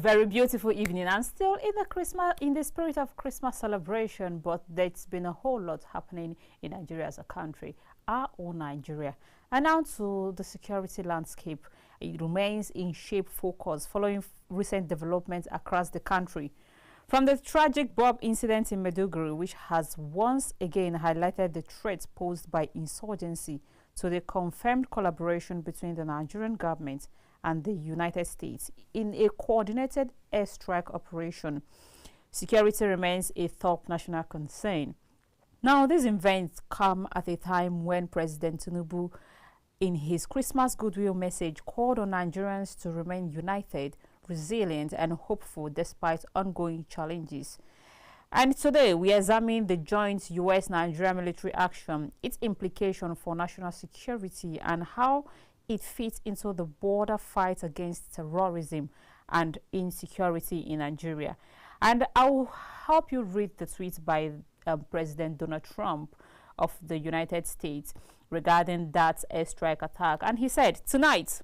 very beautiful evening, and still in the spirit of Christmas celebration, but there's been a whole lot happening in Nigeria as a country, our own Nigeria. And now to the security landscape. It remains in shape focus following recent developments across the country. From the tragic bomb incident in Maiduguri, which has once again highlighted the threats posed by insurgency, to the confirmed collaboration between the Nigerian government and the United States in a coordinated airstrike operation. Security remains a top national concern. Now, these events come at a time when President Tinubu, in his Christmas goodwill message, called on Nigerians to remain united, resilient, and hopeful despite ongoing challenges. And today, we examine the joint U.S.-Nigeria military action, its implication for national security, and how it fits into the border fight against terrorism and insecurity in Nigeria. And I will help you read the tweet by President Donald Trump of the United States regarding that airstrike attack. And he said, tonight,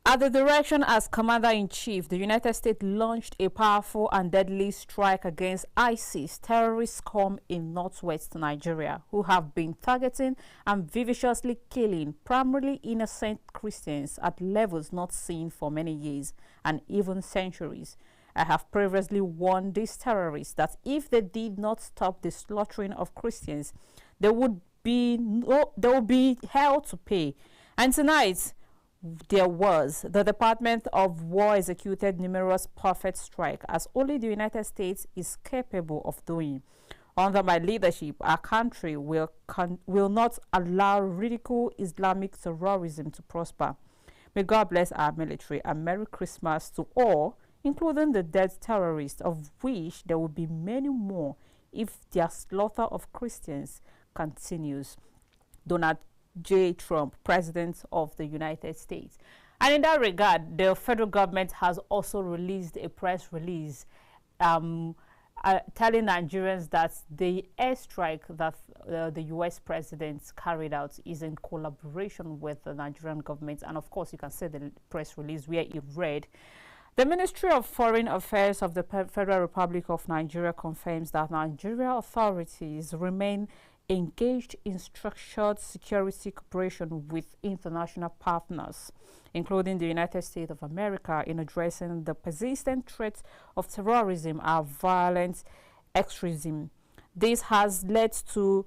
at the direction as Commander-in-Chief, the United States launched a powerful and deadly strike against ISIS terrorists come in northwest Nigeria, who have been targeting and viciously killing primarily innocent Christians at levels not seen for many years and even centuries. I have previously warned these terrorists that if they did not stop the slaughtering of Christians, there would be hell to pay. And tonight, the Department of War executed numerous perfect strikes, as only the United States is capable of doing. Under my leadership, our country will not allow radical Islamic terrorism to prosper. May God bless our military, and Merry Christmas to all, including the dead terrorists, of which there will be many more if their slaughter of Christians continues. Donald J. Trump, President of the United States. And in that regard, the federal government has also released a press release telling Nigerians that the airstrike that the U.S. president carried out is in collaboration with the Nigerian government. And of course, you can see the press release where it read, the Ministry of Foreign Affairs of the Federal Republic of Nigeria confirms that Nigeria authorities remain engaged in structured security cooperation with international partners, including the United States of America, in addressing the persistent threats of terrorism and violent extremism. This has led to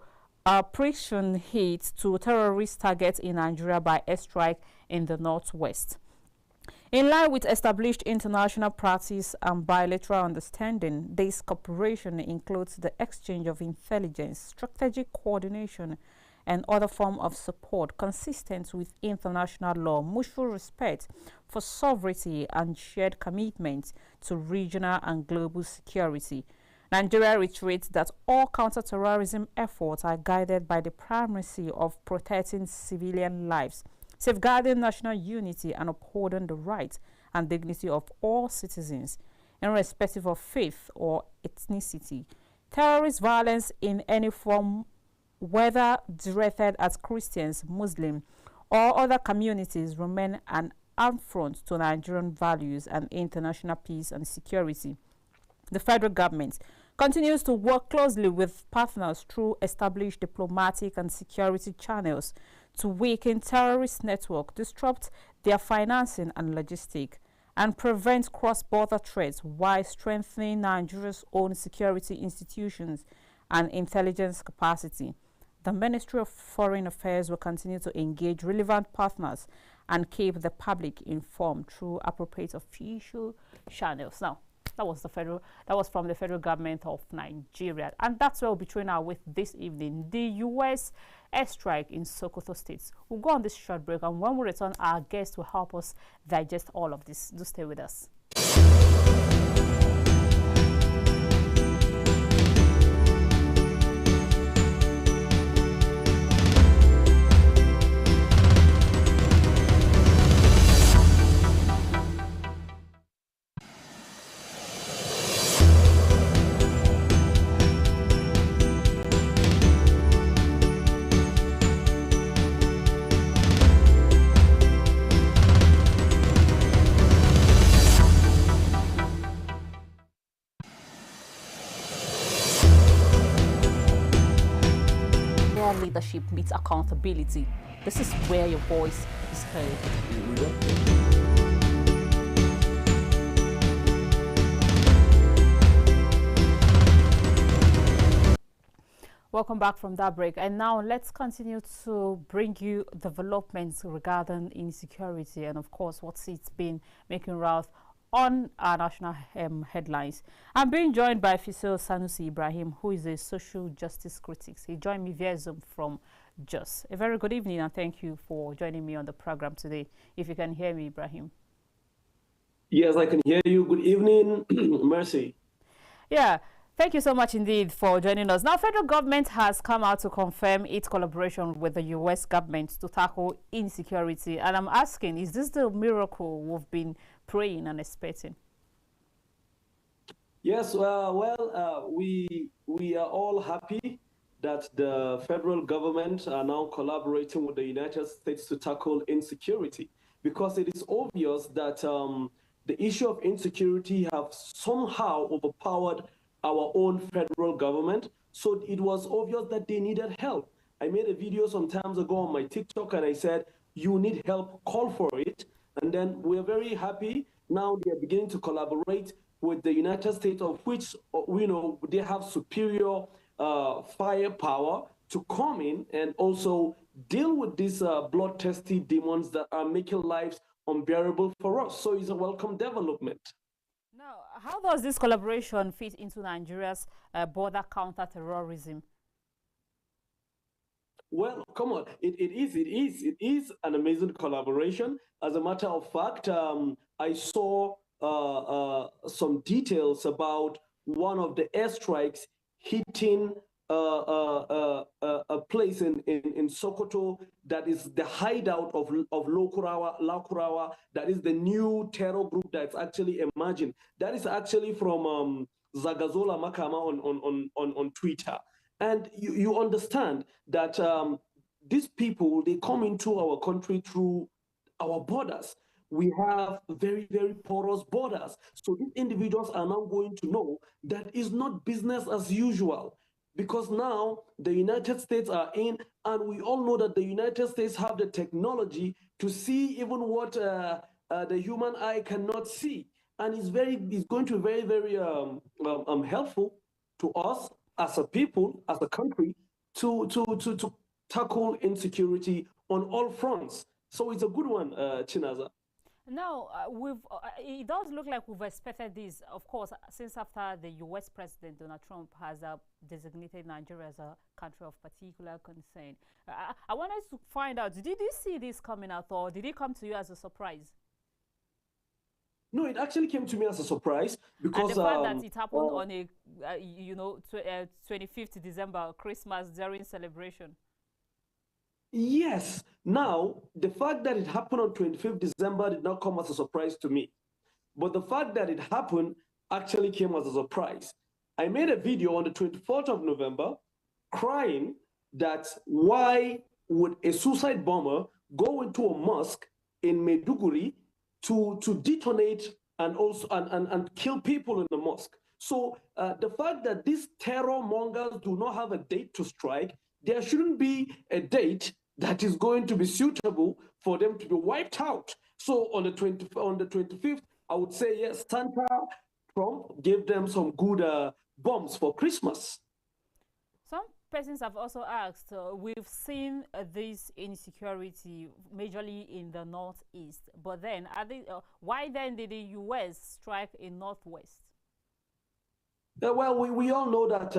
precision hits to terrorist targets in Nigeria by airstrike in the northwest. In line with established international practice and bilateral understanding, this cooperation includes the exchange of intelligence, strategic coordination, and other forms of support consistent with international law, mutual respect for sovereignty, and shared commitment to regional and global security. Nigeria reiterates that all counterterrorism efforts are guided by the primacy of protecting civilian lives, safeguarding national unity, and upholding the rights and dignity of all citizens, irrespective of faith or ethnicity. Terrorist violence in any form, whether directed at Christians, Muslims, or other communities, remain an affront to Nigerian values and international peace and security. The federal government continues to work closely with partners through established diplomatic and security channels to weaken terrorist networks, disrupt their financing and logistics, and prevent cross-border threats while strengthening Nigeria's own security institutions and intelligence capacity. The Ministry of Foreign Affairs will continue to engage relevant partners and keep the public informed through appropriate official channels. Now, that was from the federal government of Nigeria. And that's where we'll be joining our with this evening. The U.S. airstrike in Sokoto State. We'll go on this short break, and when we return, our guest will help us digest all of this. Do stay with us. leadership meets accountability. This is where your voice is heard. Welcome back from that break. And now let's continue to bring you developments regarding insecurity and, of course, what's it's been making rounds on our national headlines. I'm being joined by Fiso Sanusi Ibrahim, who is a social justice critic. He joined me via Zoom from Jos. A very good evening, and thank you for joining me on the program today. If you can hear me, Ibrahim. Yes, I can hear you. Good evening, Mercy. Yeah. Thank you so much indeed for joining us. Now, federal government has come out to confirm its collaboration with the U.S. government to tackle insecurity. And I'm asking, is this the miracle we've been praying and expecting? Yes, we are all happy that the federal government are now collaborating with the United States to tackle insecurity, because it is obvious that the issue of insecurity have somehow overpowered our own federal government. So it was obvious that they needed help. I made a video some times ago on my TikTok and I said, you need help, call for it. And then we're very happy. Now they're beginning to collaborate with the United States, of which, they have superior firepower to come in and also deal with these bloodthirsty demons that are making lives unbearable for us. So it's a welcome development. Now, how does this collaboration fit into Nigeria's border counter-terrorism? Well, come on, it is an amazing collaboration. As a matter of fact, I saw some details about one of the airstrikes hitting a place in Sokoto that is the hideout of Lakurawa, that is the new terror group that's actually emerging. That is actually from Zagazola Makama on Twitter. And you understand that these people, they come into our country through our borders. We have very, very porous borders. So these individuals are now going to know that it's not business as usual, because now the United States are in, and we all know that the United States have the technology to see even what the human eye cannot see. And it's going to be very, very helpful to us as a people, as a country, to tackle insecurity on all fronts. So it's a good one, Chinaza. Now, it does look like we've expected this, of course, since after the U.S. President Donald Trump has designated Nigeria as a country of particular concern. I wanted to find out, did you see this coming out, or did it come to you as a surprise? No, it actually came to me as a surprise, because and the fact that it happened on a 25th December, Christmas, during celebration. Yes. Now, the fact that it happened on 25th December did not come as a surprise to me. But the fact that it happened actually came as a surprise. I made a video on the 24th of November crying that why would a suicide bomber go into a mosque in Maiduguri to detonate and also and kill people in the mosque. So the fact that these terror mongers do not have a date to strike, there shouldn't be a date that is going to be suitable for them to be wiped out. So on the 25th, I would say yes, Santa Trump gave them some good bombs for Christmas. Some persons have also asked, we've seen this insecurity majorly in the northeast, but then why then did the U.S. strike in northwest? Well, we all know that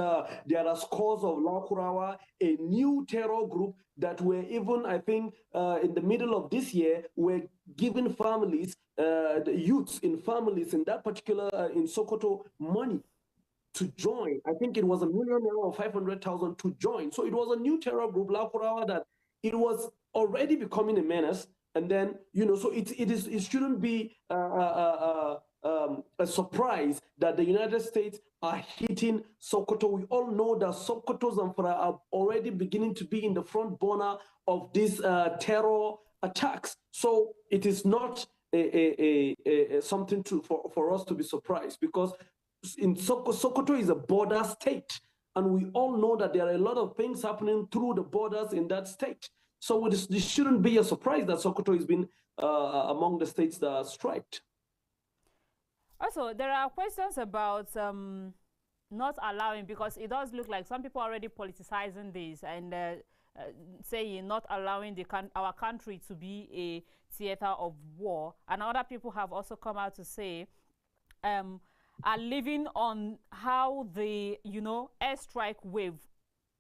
there are scores of Lakurawa, a new terror group that were even, I think, in the middle of this year, were giving families, the youths in families in that particular, in Sokoto, money to join. I think it was $1 million or 500,000 to join. So it was a new terror group, Lakurawa, that it was already becoming a menace. And then, so it shouldn't be a surprise that the United States are hitting Sokoto. We all know that Sokoto Zamfara are already beginning to be in the front burner of these terror attacks. So it is not something for us to be surprised, because in Sokoto is a border state. And we all know that there are a lot of things happening through the borders in that state. So this shouldn't be a surprise that Sokoto has been among the states that are striked. Also, there are questions about not allowing, because it does look like some people are already politicizing this and saying not allowing our country to be a theater of war, and other people have also come out to say are living on how the airstrike wave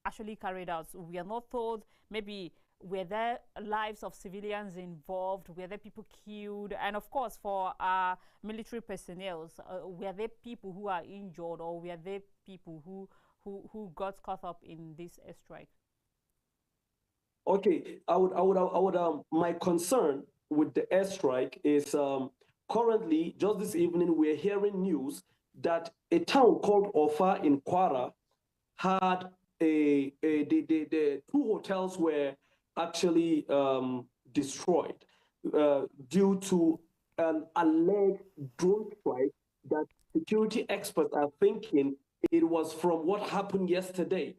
actually carried out. So we are not told maybe were there lives of civilians involved, were there people killed, and of course for our military personnel, were there people who are injured, or were there people who got caught up in this airstrike? Okay, I would my concern with the airstrike is currently, just this evening, we're hearing news that a town called Ofa in Kwara had the two hotels were actually destroyed due to an alleged drone strike that security experts are thinking it was from what happened yesterday.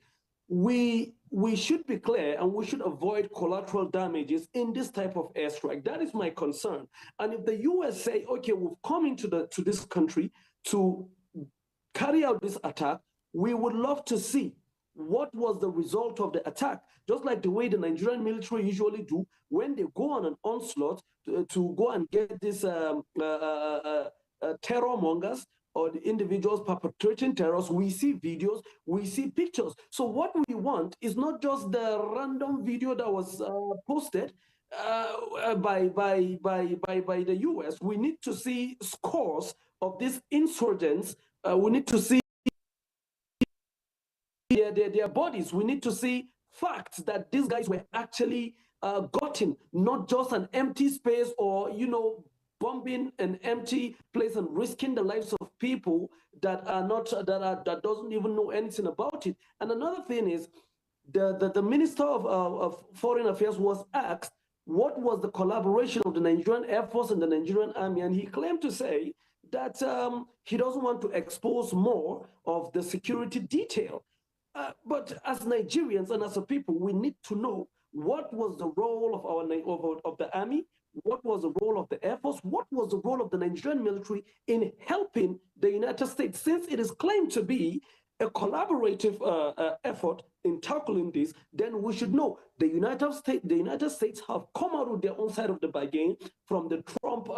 We should be clear and we should avoid collateral damages in this type of airstrike. That is my concern. And if the US say, okay, we've come into this country to carry out this attack, we would love to see what was the result of the attack, just like the way the Nigerian military usually do when they go on an onslaught to go and get these terror mongers or the individuals perpetrating terrors. We see videos, we see pictures. So what we want is not just the random video that was posted by the US. We need to see scores of these insurgents. We need to see their bodies. We need to see facts that these guys were actually gotten, not just an empty space or, bombing an empty place and risking the lives of people that are not, that doesn't even know anything about it. And another thing is, the Minister of Foreign Affairs was asked what was the collaboration of the Nigerian Air Force and the Nigerian Army, and he claimed to say that he doesn't want to expose more of the security detail. But as Nigerians and as a people, we need to know what was the role of of the army, what was the role of the Air Force, what was the role of the Nigerian military in helping the United States, since it is claimed to be a collaborative effort in tackling this. Then we should know the United States have come out with their own side of the bargain from the Trump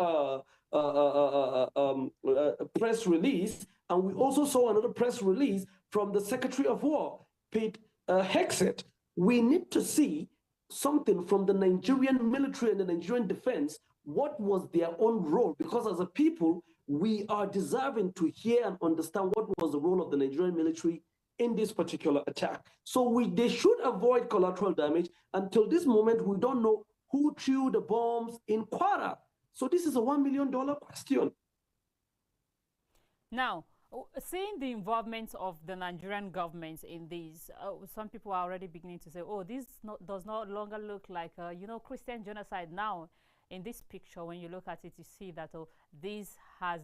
press release, and we also saw another press release from the Secretary of War, Pete Hegseth. We need to see something from the Nigerian military and the Nigerian defense. What was their own role? Because as a people, we are deserving to hear and understand what was the role of the Nigerian military in this particular attack. So they should avoid collateral damage. Until this moment, we don't know who threw the bombs in Kwara. So this is a $1 million question. Now, seeing the involvement of the Nigerian government in this, some people are already beginning to say, oh, this does not longer look like, Christian genocide. Now, in this picture, when you look at it, you see that this has,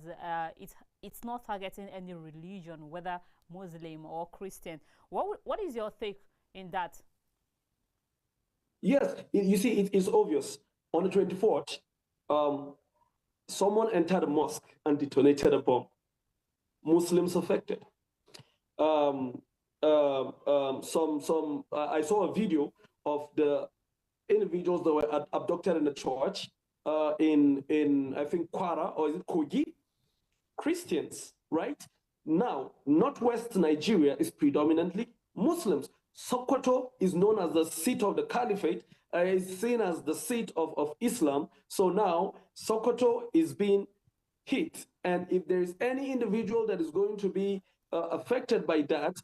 it's not targeting any religion, whether Muslim or Christian. What is your take in that? Yes, you see, it is obvious. On the 24th, someone entered a mosque and detonated a bomb. Muslims affected. I saw a video of the individuals that were abducted in the church in I think Kwara, or is it Kogi? Christians, right? Now, Northwest Nigeria is predominantly Muslims. Sokoto is known as the seat of the caliphate, is seen as the seat of Islam. So now Sokoto is being hit. And if there is any individual that is going to be affected by that,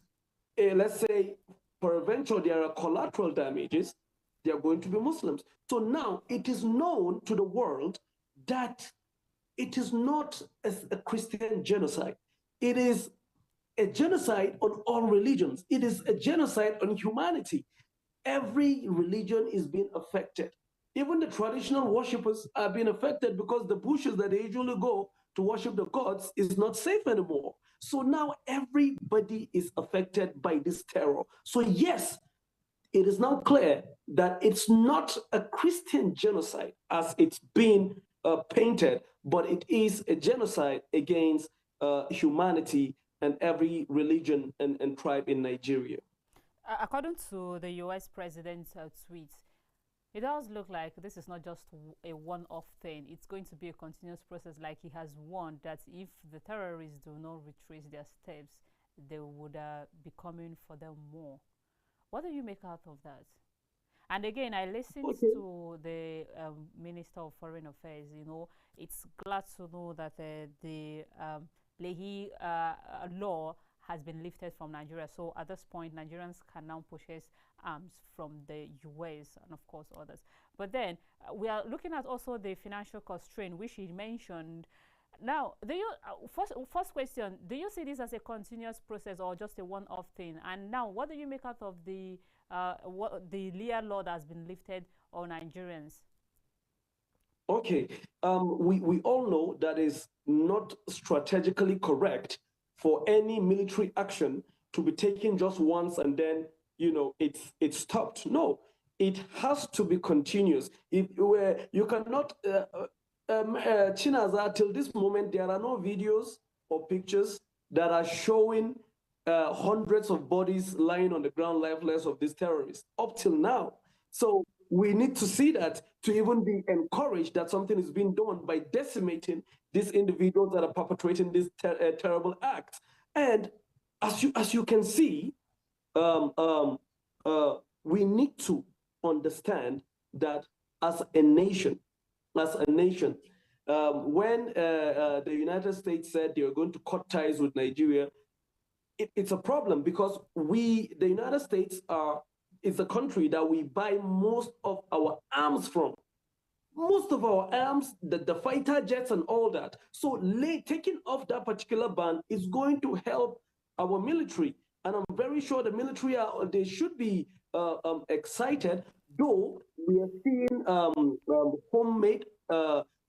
let's say peradventure there are collateral damages, they are going to be Muslims. So now it is known to the world that it is not a Christian genocide. It is a genocide on all religions. It is a genocide on humanity. Every religion is being affected. Even the traditional worshippers are being affected because the bushes that they usually go to worship the gods is not safe anymore. So now everybody is affected by this terror. So yes, it is now clear that it's not a Christian genocide as it's been painted, but it is a genocide against humanity and every religion and tribe in Nigeria. According to the US president's tweet, it does look like this is not just a one-off thing. It's going to be a continuous process, like he has warned that if the terrorists do not retrace their steps, they would be coming for them more. What do you make out of that? And again, I listened Okay. to the Minister of Foreign Affairs. You know, it's glad to know that the Lehi law has been lifted from Nigeria. So at this point, Nigerians can now purchase arms from the US and, of course, others. But then we are looking at also the financial constraint, which he mentioned. Now, do you first question? Do you see this as a continuous process or just a one-off thing? And now, what do you make out of the Leah law that has been lifted on Nigerians? Okay, we all know that is not strategically correct for any military action to be taken just once and then it's stopped. No, it has to be continuous. If you cannot, Chinaza, till this moment there are no videos or pictures that are showing hundreds of bodies lying on the ground lifeless of these terrorists up till now. So we need to see that to even be encouraged that something is being done by decimating these individuals that are perpetrating these terrible acts. And as you can see, um, um, we need to understand that as a nation, when the United States said they were going to cut ties with Nigeria, it's a problem because the United States, is a country that we buy most of our arms from. Most of our arms, the fighter jets and all that. So taking off that particular ban is going to help our military. And I'm very sure the military, they should be excited, though we are seeing homemade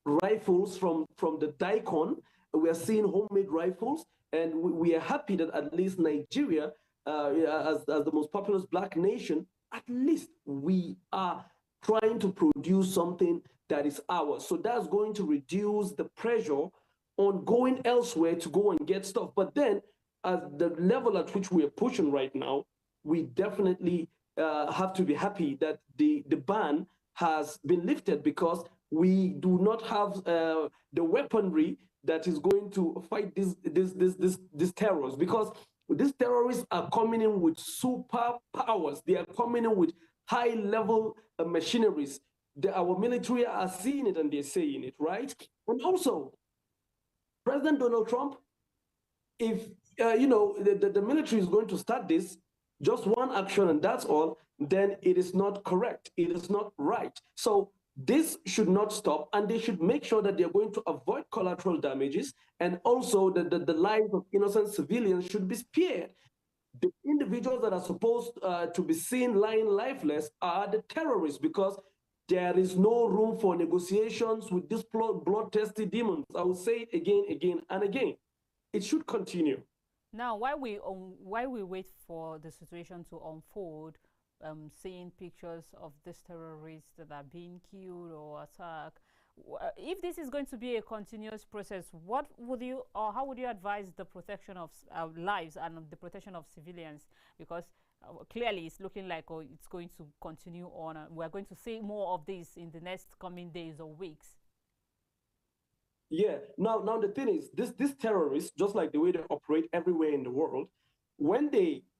rifles from the DICON. We are seeing homemade rifles, and we are happy that at least Nigeria, as the most populous black nation, at least we are trying to produce something that is ours. So that's going to reduce the pressure on going elsewhere to go and get stuff. But then, at the level at which we are pushing right now, we definitely have to be happy that the ban has been lifted, because we do not have the weaponry that is going to fight these terrorists, because these terrorists are coming in with superpowers. They are coming in with high-level machineries. Our military are seeing it and they're saying it, right? And also, President Donald Trump, if the military is going to start this, just one action and that's all, then it is not correct. It is not right. So this should not stop, and they should make sure that they're going to avoid collateral damages, and also the lives of innocent civilians should be spared. The individuals that are supposed to be seen lying lifeless are the terrorists, because there is no room for negotiations with these bloodthirsty demons. I will say it again and again. It should continue. Now, while we wait for the situation to unfold, seeing pictures of these terrorists that are being killed or attacked, if this is going to be a continuous process, what would you, or how would you advise the protection of lives and the protection of civilians? Because clearly it's looking like it's going to continue on, and we're going to see more of this in the next coming days or weeks. Yeah. Now the thing is, this terrorists, just like the way they operate everywhere in the world,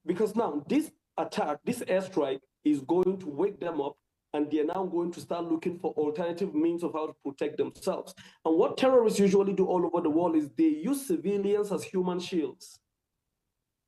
because now this attack, this airstrike is going to wake them up, and they're now going to start looking for alternative means of how to protect themselves. And what terrorists usually do all over the world is they use civilians as human shields.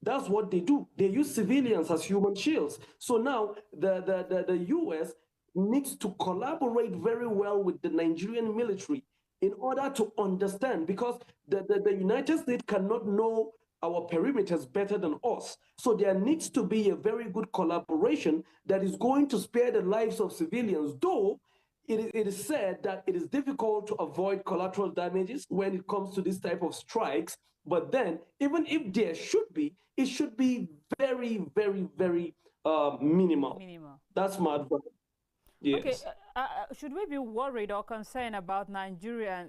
That's what they do. They use civilians as human shields. So now the US needs to collaborate very well with the Nigerian military in order to understand, because the United States cannot know our perimeters better than us. So there needs to be a very good collaboration that is going to spare the lives of civilians, though it is said that it is difficult to avoid collateral damages when it comes to this type of strikes. But then, even if there should be, it should be very, very, very minimal. Minimal. That's my advice. Okay, Yes. should we be worried or concerned about Nigerian?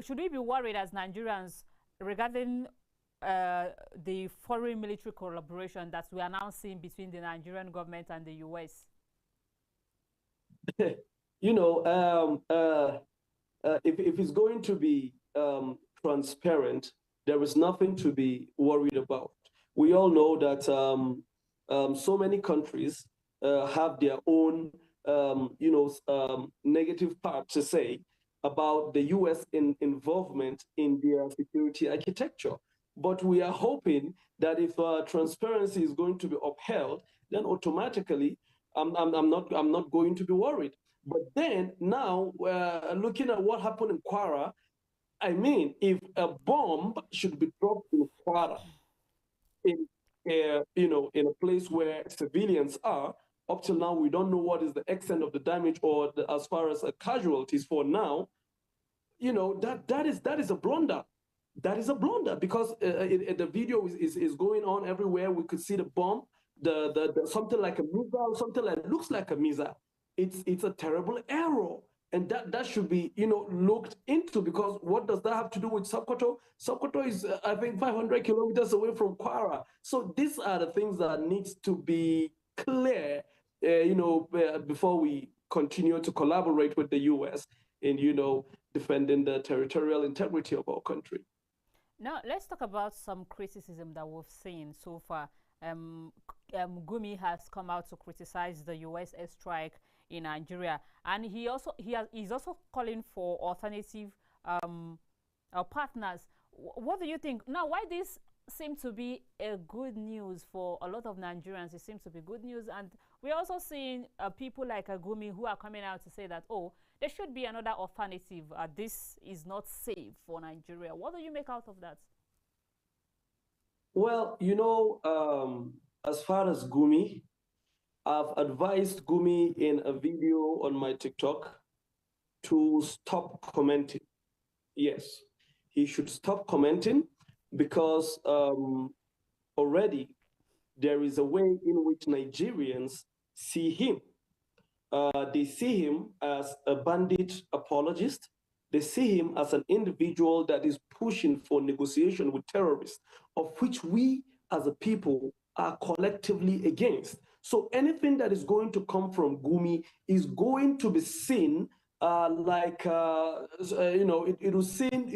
Should we be worried as Nigerians regarding the foreign military collaboration that we are now seeing between the Nigerian government and the U.S.? You know, if it's going to be transparent, there is nothing to be worried about. We all know that so many countries have their own, negative part to say about the U.S. involvement in their security architecture. But we are hoping that if transparency is going to be upheld, then automatically I'm not going to be worried. But then now, looking at what happened in Kwara, I mean, if a bomb should be dropped in Kwara, in in a place where civilians are, up till now we don't know what is the extent of the damage or as far as casualties for now. That is a blunder. That is a blunder because the video is going on everywhere. We could see the bomb, the something like a missile, something that looks like a missile. It's a terrible error, and that should be looked into, because what does that have to do with Sokoto? Sokoto is I think 500 kilometers away from Kwara. So these are the things that needs to be clear, before we continue to collaborate with the U.S. in defending the territorial integrity of our country. Now, let's talk about some criticism that we've seen so far. Gumi has come out to criticize the U.S. airstrike in Nigeria, and he's also calling for alternative partners. What do you think now? Why this seems to be a good news for a lot of Nigerians? It seems to be good news, and we're also seeing people like Gumi who are coming out to say that, oh, there should be another alternative. This is not safe for Nigeria. What do you make out of that? Well, as far as Gumi, I've advised Gumi in a video on my TikTok to stop commenting. Yes, he should stop commenting, because already there is a way in which Nigerians see him. They see him as a bandit apologist. They see him as an individual that is pushing for negotiation with terrorists, of which we as a people are collectively against. So anything that is going to come from Gumi is going to be seen it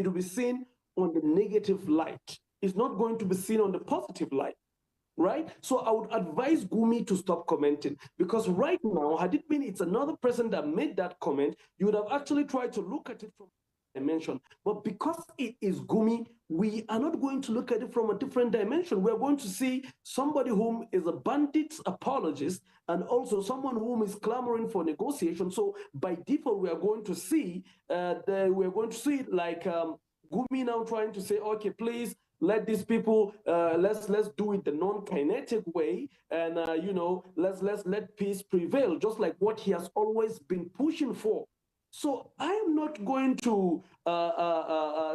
will be seen on the negative light. It's not going to be seen on the positive light. Right? So I would advise Gumi to stop commenting, because right now, had it been it's another person that made that comment, you would have actually tried to look at it from a dimension. But because it is Gumi, we are not going to look at it from a different dimension. We're going to see somebody whom is a bandit's apologist, and also someone whom is clamoring for negotiation. So by default, we are going to see Gumi now trying to say, okay, please, let these people let's do it the non-kinetic way, and let's let peace prevail, just like what he has always been pushing for. So I am not going to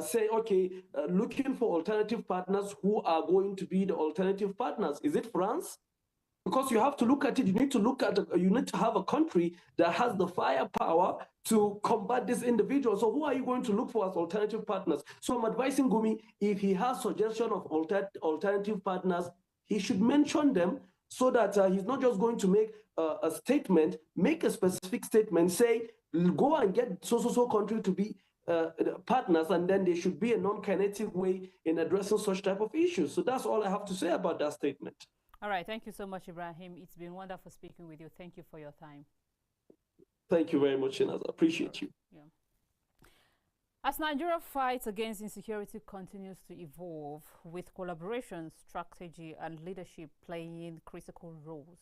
say, okay, looking for alternative partners. Who are going to be the alternative partners? Is it France? Because you have to look at it, you need to have a country that has the firepower to combat this individual. So who are you going to look for as alternative partners? So I'm advising Gumi, if he has suggestion of alternative partners, he should mention them, so that he's not just going to make a statement, make a specific statement, say, go and get so country to be partners, and then there should be a non-kinetic way in addressing such type of issues. So that's all I have to say about that statement. All right. Thank you so much, Ibrahim. It's been wonderful speaking with you. Thank you for your time. Thank you very much, Inaz. I appreciate you. Yeah. As Nigeria's fight against insecurity continues to evolve, with collaboration, strategy, and leadership playing critical roles,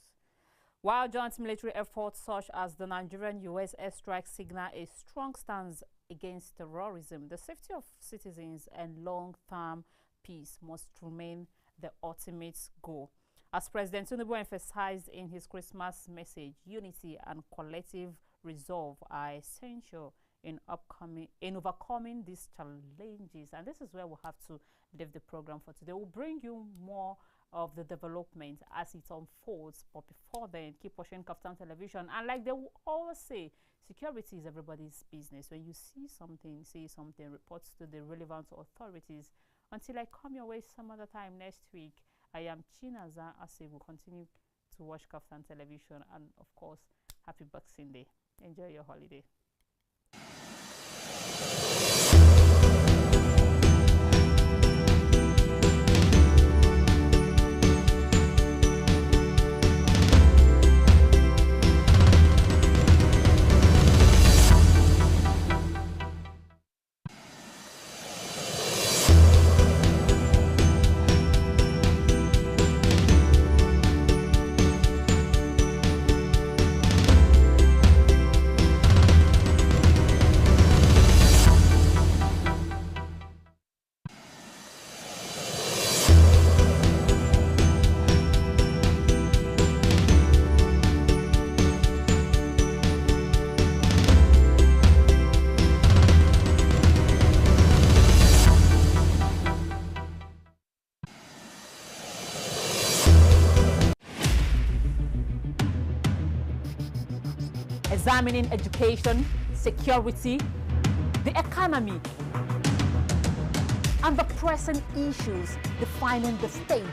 while joint military efforts such as the Nigerian-US airstrike signal a strong stance against terrorism, the safety of citizens and long-term peace must remain the ultimate goal. As President Tinubu emphasized in his Christmas message, unity and collective resolve are essential in overcoming these challenges. And this is where we'll have to leave the program for today. We'll bring you more of the development as it unfolds, but before then, keep watching KAFTAN television. And like they will always say, security is everybody's business. When you see something, report to the relevant authorities. Until I come your way some other time next week, I am Chinaza Asif. Will continue to watch KAFTAN television, and of course, happy Boxing Day. Enjoy your holiday. Examining education, security, the economy, and the pressing issues defining the state